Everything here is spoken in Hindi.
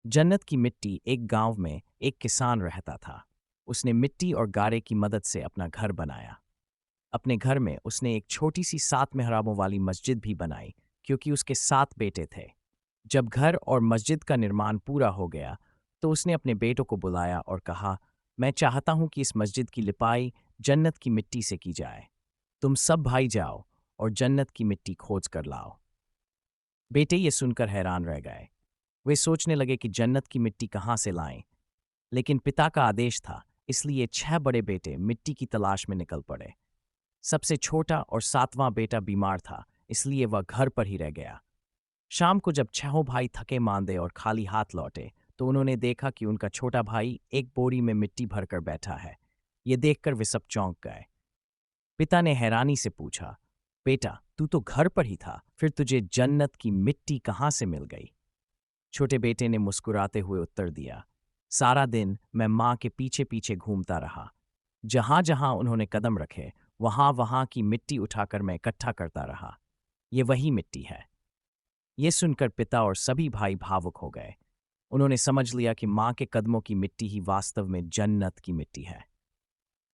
जन्नत की मिट्टी एक गांव में एक किसान रहता था। उसने मिट्टी और गारे की मदद से अपना घर बनाया। अपने घर में उसने एक छोटी सी 7 मेहराबों वाली मस्जिद भी बनाई, क्योंकि उसके 7 बेटे थे। जब घर और मस्जिद का निर्माण पूरा हो गया, तो उसने अपने बेटों को बुलाया और कहा, मैं चाहता हूं कि इस मस्जिद की लिपाई जन्नत की मिट्टी से की जाए। तुम सब भाई जाओ और जन्नत की मिट्टी खोज कर लाओ। बेटे ये सुनकर हैरान रह गए। वे सोचने लगे कि जन्नत की मिट्टी कहाँ से लाएं। लेकिन पिता का आदेश था, इसलिए 6 बड़े बेटे मिट्टी की तलाश में निकल पड़े। सबसे छोटा और 7वां बेटा बीमार था, इसलिए वह घर पर ही रह गया। शाम को जब 6 भाई थके मांदे और खाली हाथ लौटे, तो उन्होंने देखा कि उनका छोटा भाई एक बोरी में मिट्टी भरकर बैठा है। ये देखकर वे सब चौंक गए। पिता ने हैरानी से पूछा, बेटा तू तो घर पर ही था, फिर तुझे जन्नत की मिट्टी कहाँ से मिल गई? छोटे बेटे ने मुस्कुराते हुए उत्तर दिया, सारा दिन मैं माँ के पीछे पीछे घूमता रहा। जहां जहां उन्होंने कदम रखे, वहां वहां की मिट्टी उठाकर मैं इकट्ठा करता रहा। ये वही मिट्टी है। ये सुनकर पिता और सभी भाई भावुक हो गए। उन्होंने समझ लिया कि माँ के कदमों की मिट्टी ही वास्तव में जन्नत की मिट्टी है।